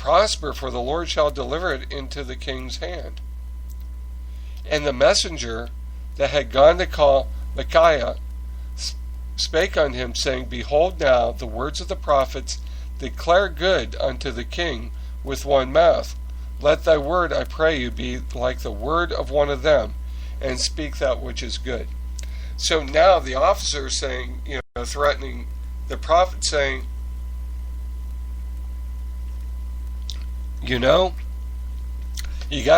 prosper, for the Lord shall deliver it into the king's hand. And the messenger that had gone to call Micaiah spake unto him, saying, Behold now, the words of the prophets declare good unto the king with one mouth. Let thy word, I pray you, be like the word of one of them, and speak that which is good. So now the officer is saying, threatening the prophet, saying, you got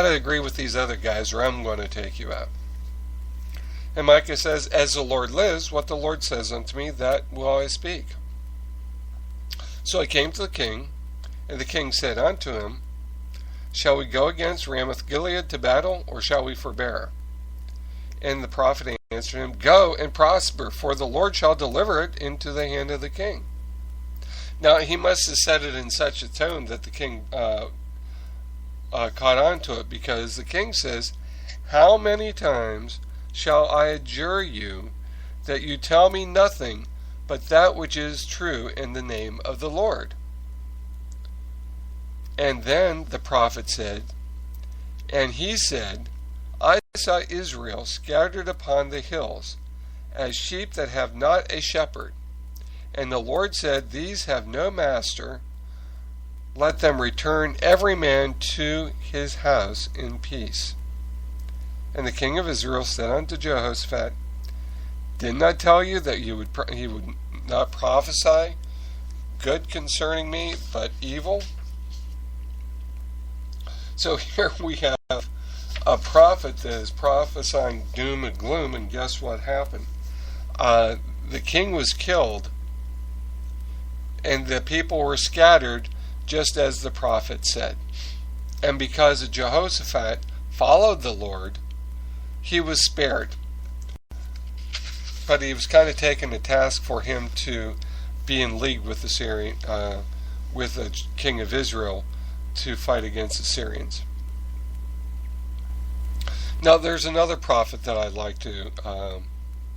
to agree with these other guys or I'm going to take you out. And Micah says, as the Lord lives, what the Lord says unto me, that will I speak. So I came to the king, and the king said unto him, shall we go against Ramoth Gilead to battle, or shall we forbear? And the prophet answered him, go and prosper, for the Lord shall deliver it into the hand of the king. Now he must have said it in such a tone that the king caught on to it, because the king says, how many times shall I adjure you that you tell me nothing but that which is true in the name of the Lord? And then the prophet said, and he said, I saw Israel scattered upon the hills, as sheep that have not a shepherd. And the Lord said, these have no master. Let them return every man to his house in peace. And the king of Israel said unto Jehoshaphat, didn't I tell you that he would not prophesy good concerning me, but evil? So here we have a prophet that is prophesying doom and gloom, and guess what happened? The king was killed, and the people were scattered, just as the prophet said. And because Jehoshaphat followed the Lord, he was spared. But he was kind of taken to task for him to be in league with the with the king of Israel to fight against the Syrians. Now there's another prophet that I'd like to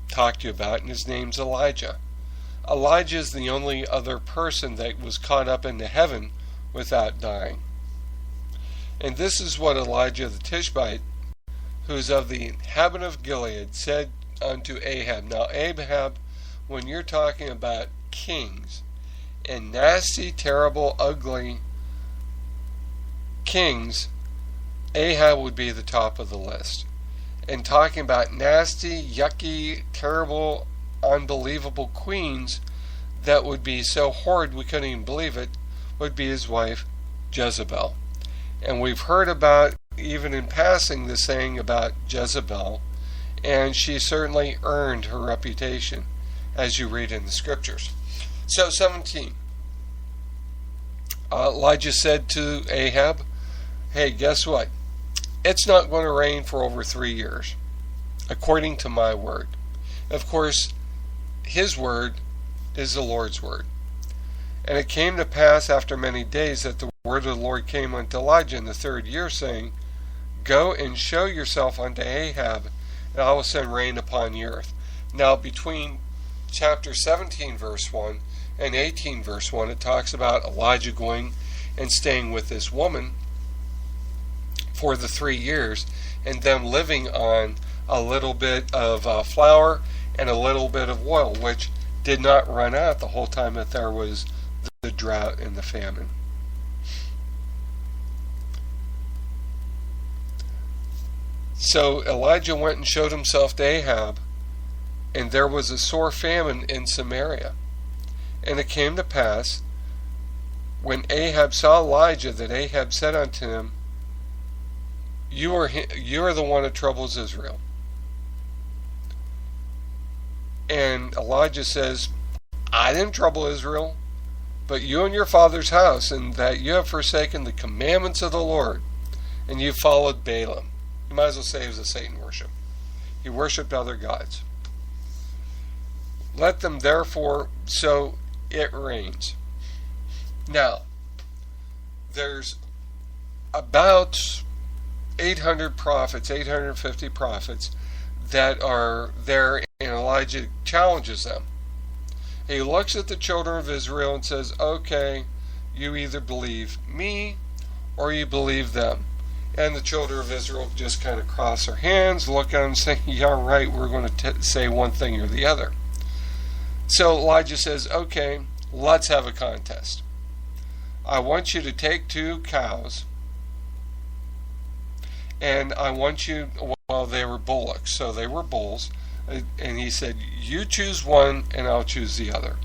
talk to you about, and his name's Elijah. Elijah is the only other person that was caught up into heaven without dying. And this is what Elijah the Tishbite, who is of the inhabitant of Gilead, said unto Ahab. Now Ahab, when you're talking about kings, and nasty, terrible, ugly kings, Ahab would be the top of the list. And talking about nasty, yucky, terrible, unbelievable queens that would be so horrid we couldn't even believe it, would be his wife Jezebel. And we've heard about, even in passing, the saying about Jezebel, and she certainly earned her reputation, as you read in the scriptures. So 17, Elijah said to Ahab, hey, guess what? It's not going to rain for over 3 years, according to my word. Of course, his word is the Lord's word. And it came to pass after many days that the word of the Lord came unto Elijah in the 3rd year, saying, go and show yourself unto Ahab, and I will send rain upon the earth. Now between chapter 17 verse 1 and 18 verse 1, it talks about Elijah going and staying with this woman for the 3 years, and them living on a little bit of flour and a little bit of oil, which did not run out the whole time that there was the drought and the famine. So Elijah went and showed himself to Ahab, and there was a sore famine in Samaria. And it came to pass, when Ahab saw Elijah, that Ahab said unto him, you are the one that troubles Israel. And Elijah says, I didn't trouble Israel, but you and your father's house, and that you have forsaken the commandments of the Lord, and you followed Balaam. You might as well say it was a Satan worship. He worshipped other gods. Let them therefore, so it rains. Now, there's about 800 prophets, 850 prophets that are there, and Elijah challenges them. He looks at the children of Israel and says, okay, You either believe me or you believe them. And the children of Israel just kind of cross their hands, look at him and say, yeah, right, we're going to say one thing or the other. So Elijah says, okay, let's have a contest. I want you to take 2 cows, and I want you, well, they were bullocks, so they were bulls, and he said, you choose one and I'll choose the other.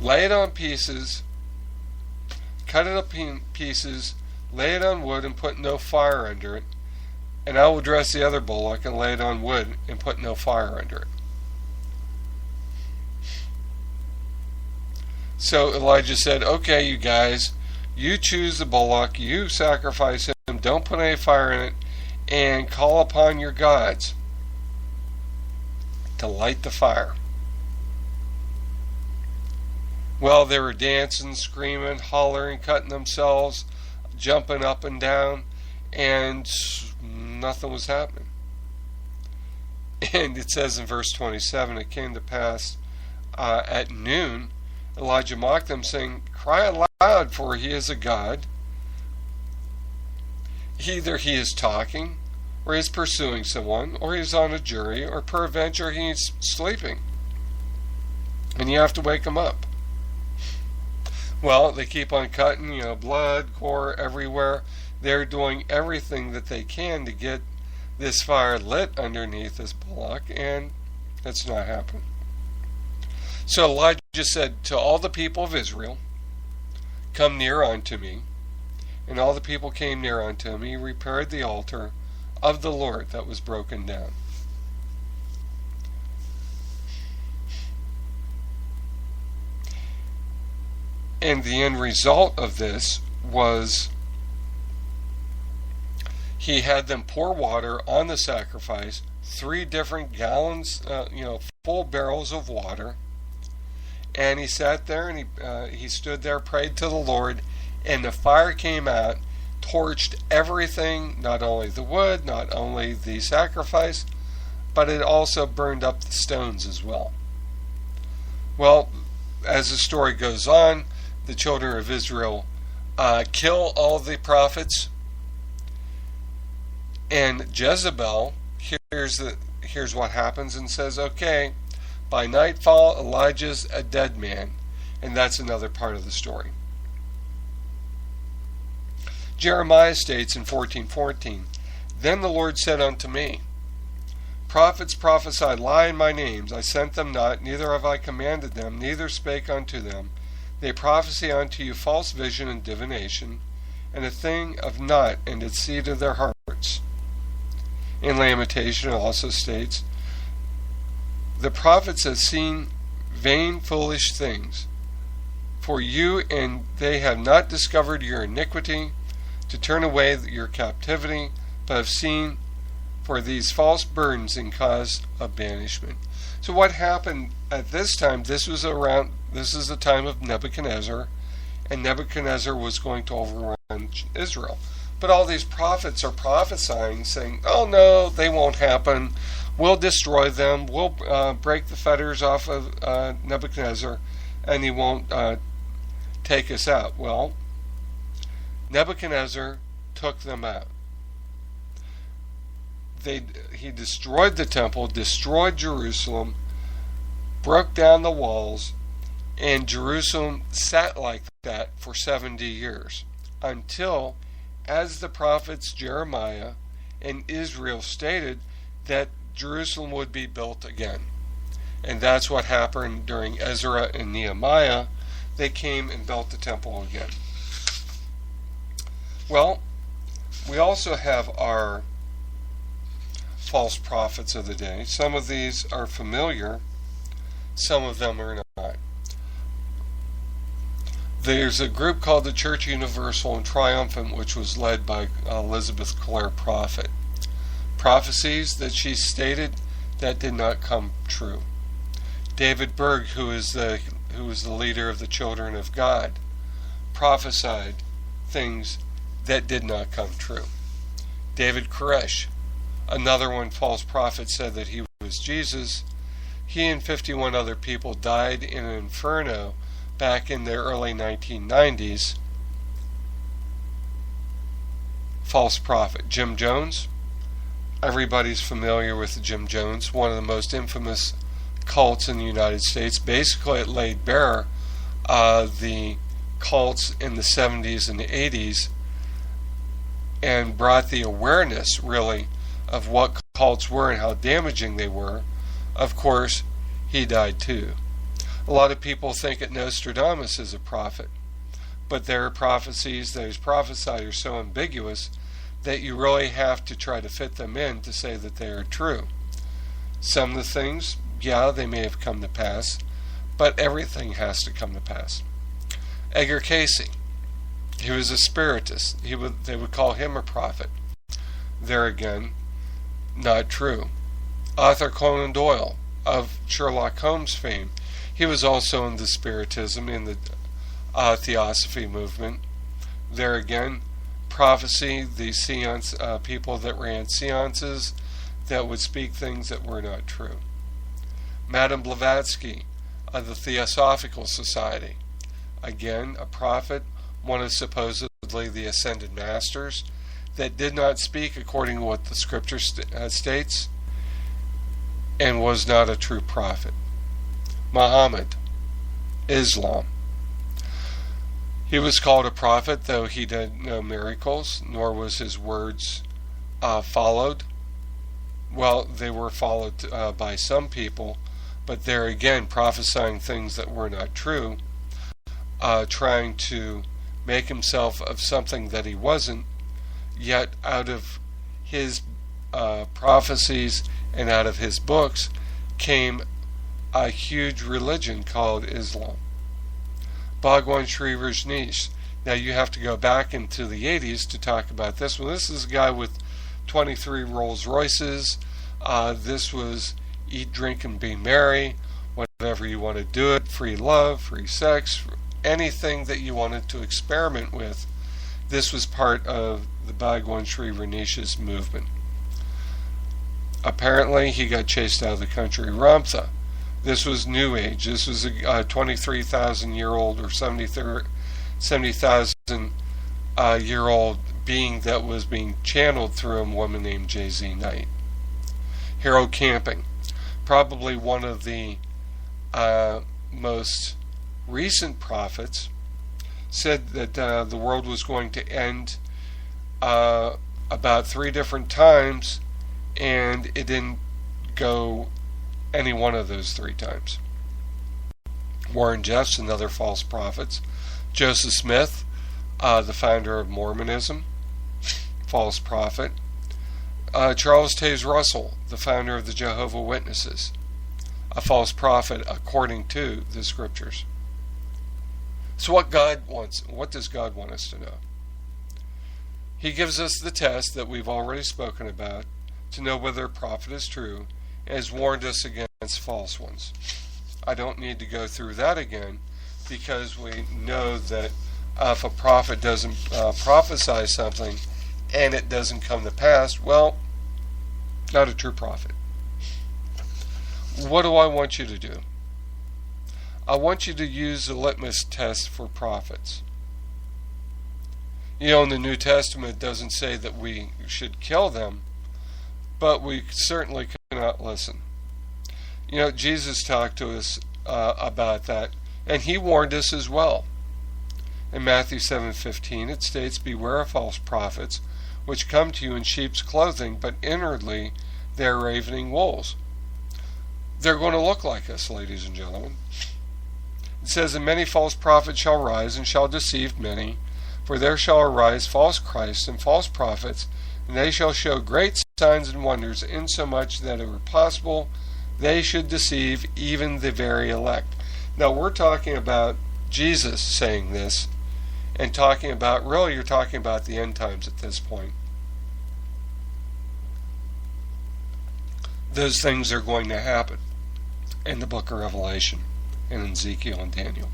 Lay it on pieces, cut it up in pieces, lay it on wood and put no fire under it, and I will dress the other bullock and lay it on wood and put no fire under it. So Elijah said, okay, you guys, you choose the bullock, you sacrifice him, don't put any fire in it, and call upon your gods to light the fire. Well, they were dancing, screaming, hollering, cutting themselves, jumping up and down, and nothing was happening. And it says in verse 27, it came to pass at noon, Elijah mocked them, saying, cry aloud, for he is a god. Either he is talking, or he is pursuing someone, or he is on a jury, or peradventure he is sleeping. And you have to wake him up. Well, they keep on cutting, blood, gore everywhere. They're doing everything that they can to get this fire lit underneath this bullock, and it's not happening. So Elijah said to all the people of Israel, come near unto me. And all the people came near unto him. He repaired the altar of the Lord that was broken down. And the end result of this was he had them pour water on the sacrifice, 3 different gallons, full barrels of water. And he sat there and he stood there, prayed to the Lord, and the fire came out, torched everything, not only the wood, not only the sacrifice, but it also burned up the stones as well. Well, as the story goes on, the children of Israel kill all the prophets, and Jezebel here's what happens and says, okay, by nightfall Elijah's a dead man, and that's another part of the story. Jeremiah states in 14:14, then the Lord said unto me, prophets prophesied lie in my names, I sent them not, neither have I commanded them, neither spake unto them. They prophesy unto you false vision and divination, and a thing of naught, and a seed of their hearts. In Lamentation it also states, the prophets have seen vain foolish things, for you, and they have not discovered your iniquity, to turn away your captivity, but have seen for these false burdens and cause of banishment. So what happened at this time, this is the time of Nebuchadnezzar, and Nebuchadnezzar was going to overrun Israel. But all these prophets are prophesying, saying, oh no, they won't happen. We'll destroy them. We'll break the fetters off of Nebuchadnezzar, and he won't take us out. Well, Nebuchadnezzar took them out. He destroyed the temple, destroyed Jerusalem, broke down the walls, and Jerusalem sat like that for 70 years, until, as the prophets Jeremiah and Israel stated, that Jerusalem would be built again. And that's what happened during Ezra and Nehemiah. They came and built the temple again. Well, we also have our false prophets of the day. Some of these are familiar, some of them are not. There's a group called the Church Universal and Triumphant, which was led by Elizabeth Clare Prophet. Prophecies that she stated that did not come true. David Berg, who was the leader of the Children of God, prophesied things that did not come true. David Koresh, another one, false prophet, said that he was Jesus. He and 51 other people died in an inferno back in the early 1990s, false prophet. Jim Jones, everybody's familiar with Jim Jones, one of the most infamous cults in the United States. Basically, it laid bare the cults in the 70s and the 80s and brought the awareness, really, of what cults were and how damaging they were. Of course, he died too. A lot of people think that Nostradamus is a prophet, but their prophecies that he's prophesied are so ambiguous that you really have to try to fit them in to say that they are true. Some of the things, yeah, they may have come to pass, but everything has to come to pass. Edgar Cayce, he was a spiritist. They would call him a prophet. There again, not true. Arthur Conan Doyle, of Sherlock Holmes fame, he was also into Spiritism, in the Theosophy movement. There again, prophecy, the seance, people that ran seances that would speak things that were not true. Madame Blavatsky of the Theosophical Society, again, a prophet, one of supposedly the ascended masters, that did not speak according to what the scripture states, and was not a true prophet. Muhammad, Islam. He was called a prophet, though he did no miracles, nor was his words followed. Well, they were followed by some people, but there again, prophesying things that were not true, trying to make himself of something that he wasn't, yet out of his prophecies and out of his books came a huge religion called Islam. Bhagwan Sri Rajneesh. Now you have to go back into the 80s to talk about this one. This is a guy with 23 Rolls Royces. This was eat, drink, and be merry. Whatever you want to do it. Free love, free sex, anything that you wanted to experiment with. This was part of the Bhagwan Sri Rajneesh's movement. Apparently he got chased out of the country. Ramtha. This was New Age. This was a 23,000-year-old or 70,000-year-old being that was being channeled through a woman named J.Z. Knight. Harold Camping, probably one of the most recent prophets, said that the world was going to end about 3 different times, and it didn't go any one of those 3 times. Warren Jeffs, another false prophet. Joseph Smith, the founder of Mormonism, false prophet. Charles Taze Russell, the founder of the Jehovah's Witnesses, a false prophet according to the scriptures. So what does God want us to know? He gives us the test that we've already spoken about to know whether a prophet is true, and has warned us against false ones. I don't need to go through that again, because we know that if a prophet doesn't prophesy something and it doesn't come to pass, well, not a true prophet. What do I want you to do? I want you to use the litmus test for prophets. You know, in the New Testament it doesn't say that we should kill them, but we certainly cannot listen. You know, Jesus talked to us about that, and he warned us as well. In Matthew 7:15 it states, "Beware of false prophets, which come to you in sheep's clothing, but inwardly they are ravening wolves." They're going to look like us, ladies and gentlemen. It says, "And many false prophets shall rise, and shall deceive many. For there shall arise false Christs and false prophets, and they shall show great signs and wonders, insomuch that it were possible they should deceive even the very elect." Now we're talking about Jesus saying this, and talking about, really you're talking about the end times at this point. Those things are going to happen in the book of Revelation and in Ezekiel and Daniel.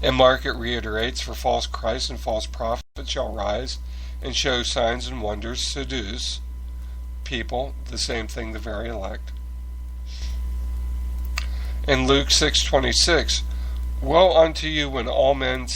And Mark, it reiterates, "For false Christs and false prophets shall rise and show signs and wonders, seduce people," the same thing, the very elect. In Luke 6:26, Woe unto you when all men